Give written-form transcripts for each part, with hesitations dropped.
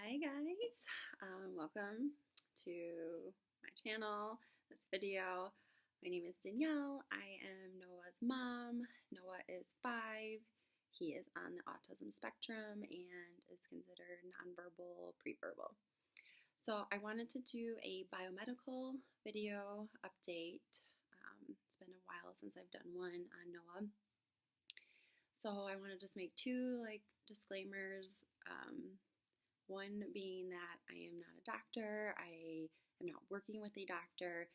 Hi guys, welcome to my channel, this video. My name is Danielle. I am Noah's mom. Noah is 5. He is on the autism spectrum and is considered nonverbal, preverbal. So I wanted to do a biomedical video update. It's been a while since I've done one on Noah. So I want to just make two disclaimers. One being that I am not a doctor, I am not working with a doctor.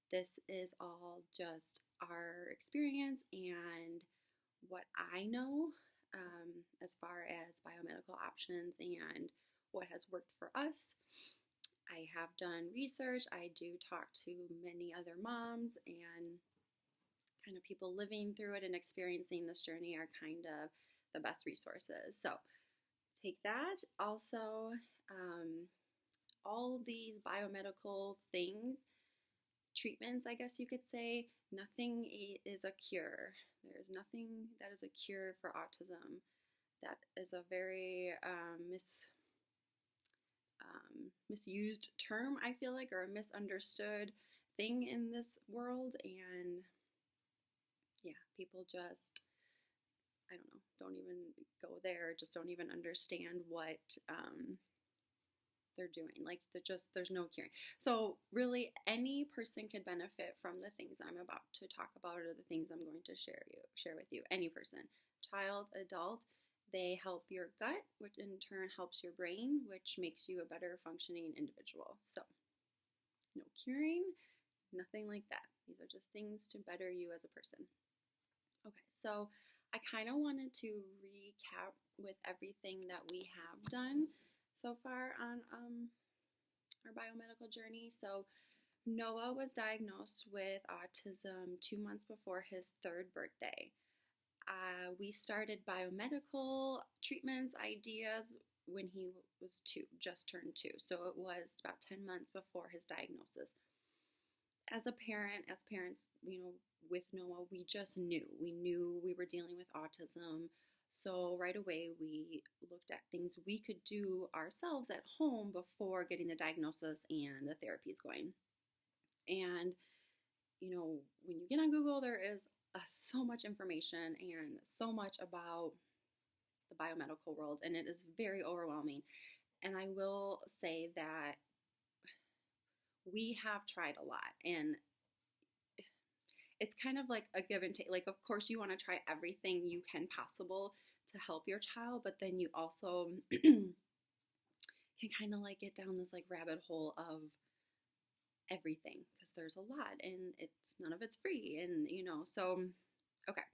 This is all just our experience and what I know as far as biomedical options and what has worked for us. I have done research. I do talk to many other moms, and kind of people living through it and experiencing this journey are kind of the best resources. So take that. Also, all these biomedical things, treatments, I guess you could say, nothing is a cure. There's nothing that is a cure for autism. That is a very misused term, I feel like, or a misunderstood thing in this world. And yeah, people just, I don't know, don't even go there, just don't even understand what they're doing. There's no curing. So really, any person could benefit from the things I'm about to talk about or the things I'm going to share with you. Any person, child, adult, they help your gut, which in turn helps your brain, which makes you a better functioning individual. So no curing, nothing like that. These are just things to better you as a person. Okay, so I kind of wanted to recap with everything that we have done so far on our biomedical journey. So Noah was diagnosed with autism 2 months before his 3rd birthday. We started biomedical treatments, ideas when he was 2, just turned 2. So it was about 10 months before his diagnosis. As parents, with Noah, we just knew. We knew we were dealing with autism. So right away, we looked at things we could do ourselves at home before getting the diagnosis and the therapies going. And, when you get on Google, there is so much information and so much about the biomedical world, and it is very overwhelming. And I will say that we have tried a lot, and it's kind of like a give and take. Like, of course, you want to try everything you can possible to help your child, but then you also can kind of get down this rabbit hole of everything, because there's a lot and none of it's free. And, so, okay.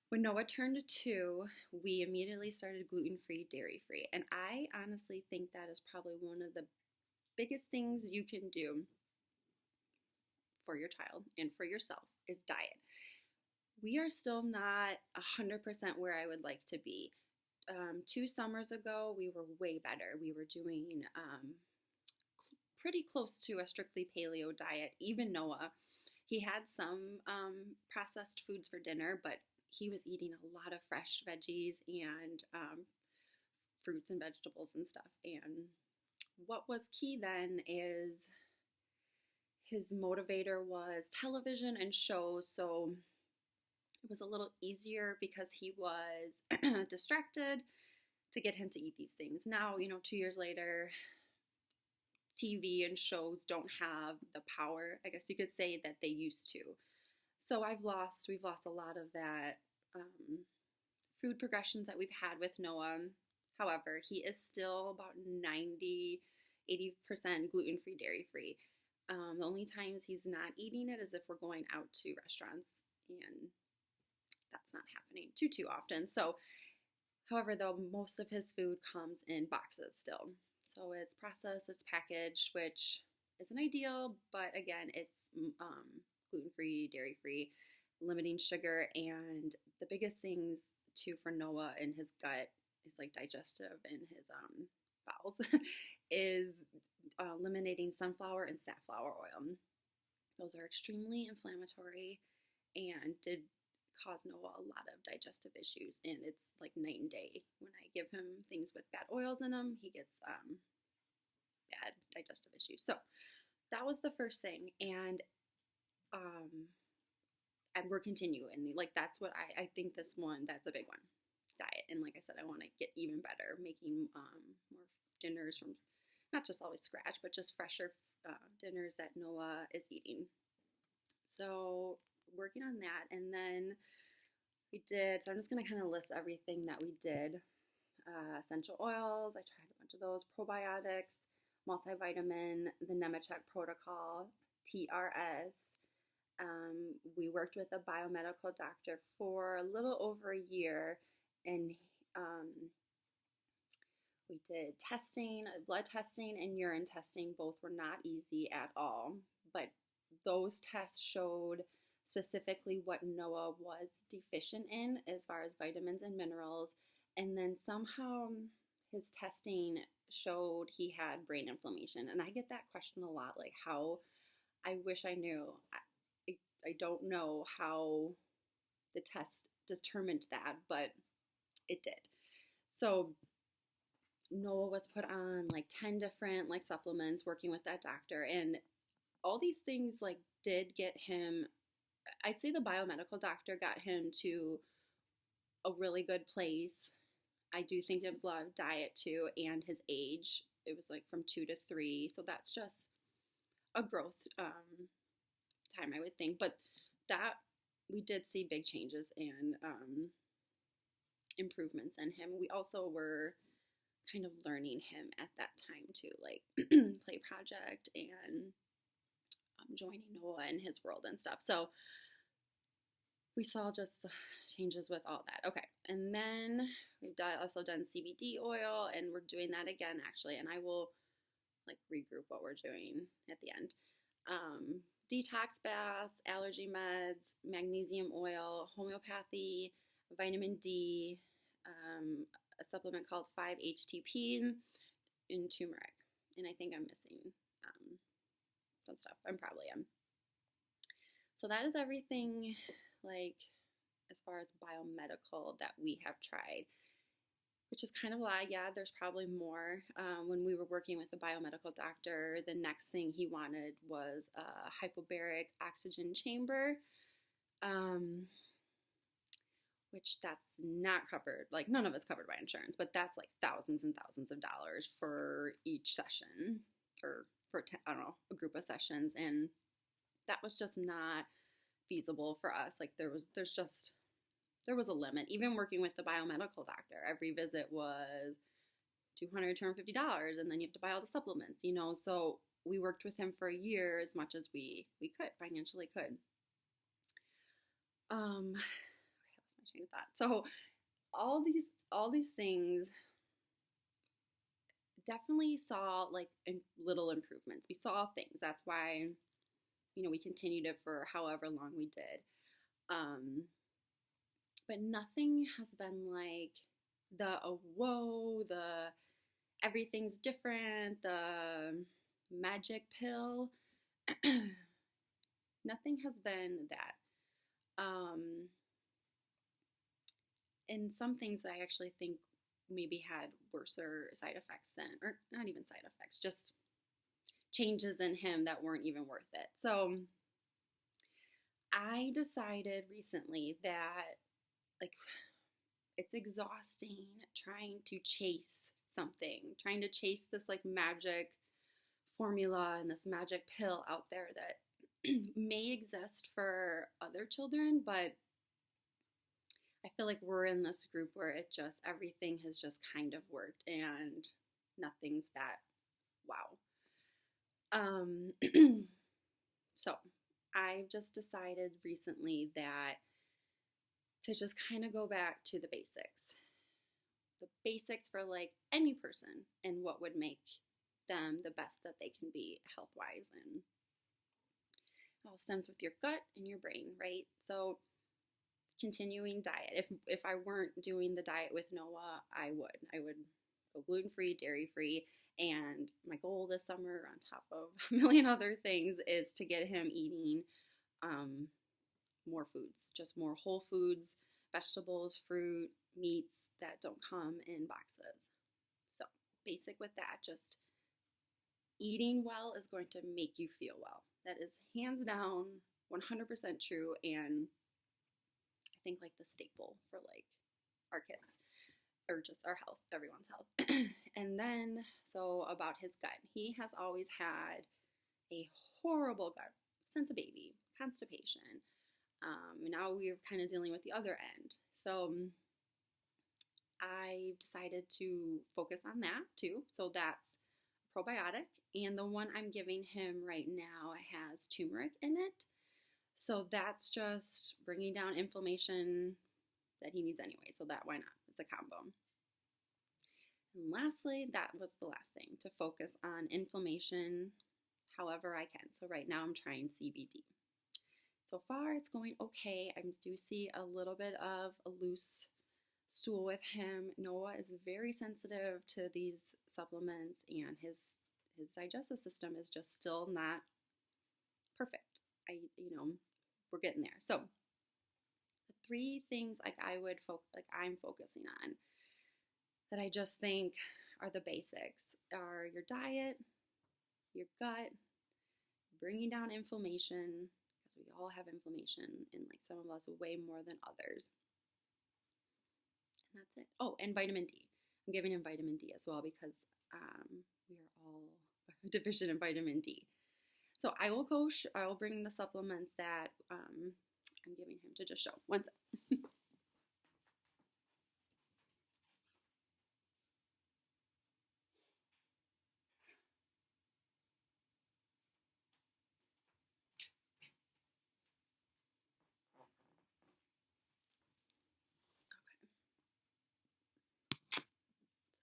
When Noah turned 2, we immediately started gluten-free, dairy-free. And I honestly think that is probably one of the biggest things you can do for your child and for yourself is diet. We are still not 100% where I would like to be. 2 summers ago, we were way better. We were doing pretty close to a strictly paleo diet. Even Noah, he had some processed foods for dinner, but he was eating a lot of fresh veggies and fruits and vegetables and stuff. And what was key then is his motivator was television and shows. So it was a little easier because he was distracted to get him to eat these things. Now, 2 years later, TV and shows don't have the power, I guess you could say, that they used to. So we've lost a lot of that food progressions that we've had with Noah. However, he is still about 80% gluten-free, dairy-free. The only times he's not eating it is if we're going out to restaurants, and that's not happening too often. So, however, though, most of his food comes in boxes still. So it's processed, it's packaged, which isn't ideal, but again, it's gluten-free, dairy-free, limiting sugar, and the biggest things too for Noah in his gut is digestive in his bowels is eliminating sunflower and safflower oil. Those are extremely inflammatory and did cause Noah a lot of digestive issues, and it's like night and day. When I give him things with bad oils in them, he gets had digestive issues. So that was the first thing. And we're continuing. Like, that's what I think that's a big one, diet. And like I said, I want to get even better, making more dinners from not just always scratch, but just fresher dinners that Noah is eating. So working on that. And then so I'm just going to kind of list everything that we did. Essential oils, I tried a bunch of those, probiotics, multivitamin, the Nemetschek protocol, TRS. We worked with a biomedical doctor for a little over a year, and we did testing, blood testing and urine testing. Both were not easy at all, but those tests showed specifically what Noah was deficient in as far as vitamins and minerals. And then somehow his testing showed he had brain inflammation. And I get that question a lot, like, how, I wish I knew. I don't know how the test determined that, but it did. So Noah was put on like 10 different like supplements, working with that doctor, and all these things like did get him, I'd say the biomedical doctor got him to a really good place. I do think there was a lot of diet too, and his age. It was like from 2 to 3, so that's just a growth time, I would think. But that, we did see big changes and improvements in him. We also were kind of learning him at that time too, like play project and joining Noah in his world and stuff. So we saw just changes with all that. Okay, and then we've also done CBD oil, and we're doing that again actually, and I will like regroup what we're doing at the end. Detox baths, allergy meds, magnesium oil, homeopathy, vitamin D, a supplement called 5-HTP, and turmeric. And I think I'm missing some stuff. I probably am. So that is everything, like, as far as biomedical that we have tried, which is kind of a lot. Yeah, there's probably more. When we were working with the biomedical doctor, the next thing he wanted was a hypobaric oxygen chamber, which that's not covered. Like, none of it's covered by insurance, but that's like thousands and thousands of dollars for each session, or for, I don't know, a group of sessions. And that was just not feasible for us. Like, there was a limit. Even working with the biomedical doctor, every visit was $200, $250, and then you have to buy all the supplements, you know. So we worked with him for a year as much as we could, financially could. Okay, lost my train of thought. So all these things definitely saw like little improvements. We saw things. That's why, you know, we continued it for however long we did. But nothing has been like the, oh, whoa, the everything's different, the magic pill. Nothing has been that. And some things I actually think maybe had worse side effects than, or not even side effects, just changes in him that weren't even worth it. So I decided recently that, like, it's exhausting trying to chase something, trying to chase this like magic formula and this magic pill out there that may exist for other children, but I feel like we're in this group where everything has just kind of worked and nothing's that wow. So I've just decided recently that to just kind of go back to the basics for like any person, and what would make them the best that they can be health-wise. And it all stems with your gut and your brain, right? So continuing diet. If I weren't doing the diet with Noah, I would go gluten-free, dairy-free, and my goal this summer, on top of a million other things, is to get him eating more foods, just more whole foods, vegetables, fruit, meats that don't come in boxes. So basic with that, just Eating well is going to make you feel well. That is hands down 100% true, and I think like the staple for like our kids or just our health, everyone's health. And then, so about his gut, he has always had a horrible gut since a baby, constipation. Now we're kind of dealing with the other end. So I decided to focus on that too. So that's probiotic. And the one I'm giving him right now has turmeric in it. So that's just bringing down inflammation that he needs anyway. So that, why not? It's a combo. And lastly, that was the last thing, to focus on inflammation however I can. So right now I'm trying CBD. So far it's going okay. I do see a little bit of a loose stool with him. Noah is very sensitive to these supplements, and his digestive system is just still not perfect. We're getting there. So the three things I'm focusing on that I just think are the basics are your diet, your gut, bringing down inflammation, because we all have inflammation, and like some of us way more than others. And that's it. Oh, and vitamin D. I'm giving him vitamin D as well because we are all deficient in vitamin D. So I will bring the supplements that I'm giving him to just show. One sec.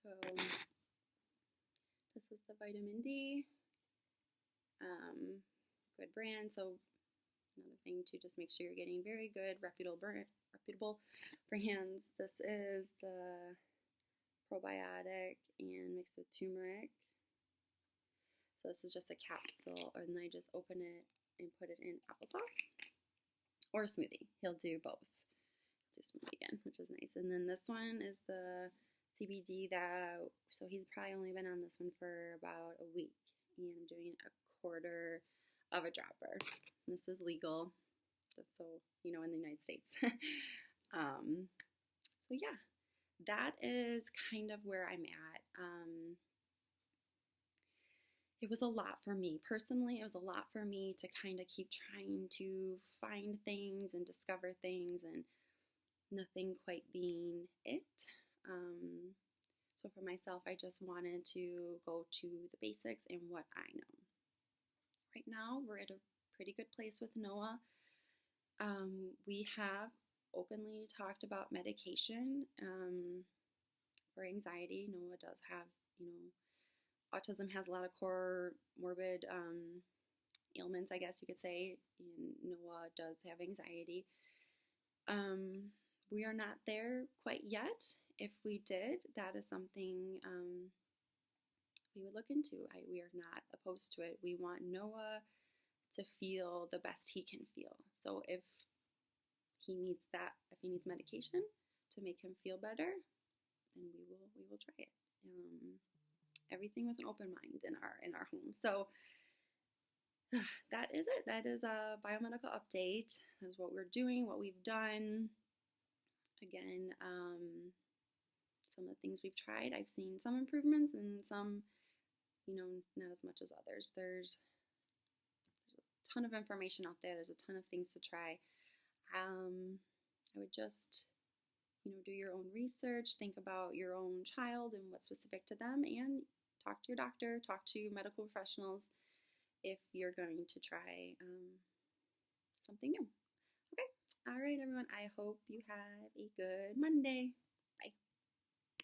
So this is the vitamin D, good brand. So another thing to just make sure you're getting very good, reputable brands. This is the probiotic and mixed with turmeric. So this is just a capsule, and then I just open it and put it in applesauce or a smoothie. He'll do both. Do smoothie again, which is nice. And then this one is the CBD so he's probably only been on this one for about a week, and I'm doing a quarter of a dropper. This is legal, just so you know, in the United States. So yeah, that is kind of where I'm at. It was a lot for me personally. It was a lot for me to kind of keep trying to find things and discover things, and nothing quite being it. So for myself, I just wanted to go to the basics and what I know. Right now, we're at a pretty good place with Noah. We have openly talked about medication for anxiety. Noah does have, autism has a lot of core morbid ailments, I guess you could say. And Noah does have anxiety. We are not there quite yet. If we did, that is something we would look into. We are not opposed to it. We want Noah to feel the best he can feel. So if he needs medication to make him feel better, then we will try it. Everything with an open mind in our home. So that is it. That is a biomedical update. That is what we're doing, what we've done. Again, some of the things we've tried, I've seen some improvements and some, not as much as others. There's a ton of information out there. There's a ton of things to try. I would just, do your own research, think about your own child and what's specific to them, and talk to your doctor, talk to medical professionals if you're going to try something new. Okay. All right, everyone. I hope you have a good Monday. Bye.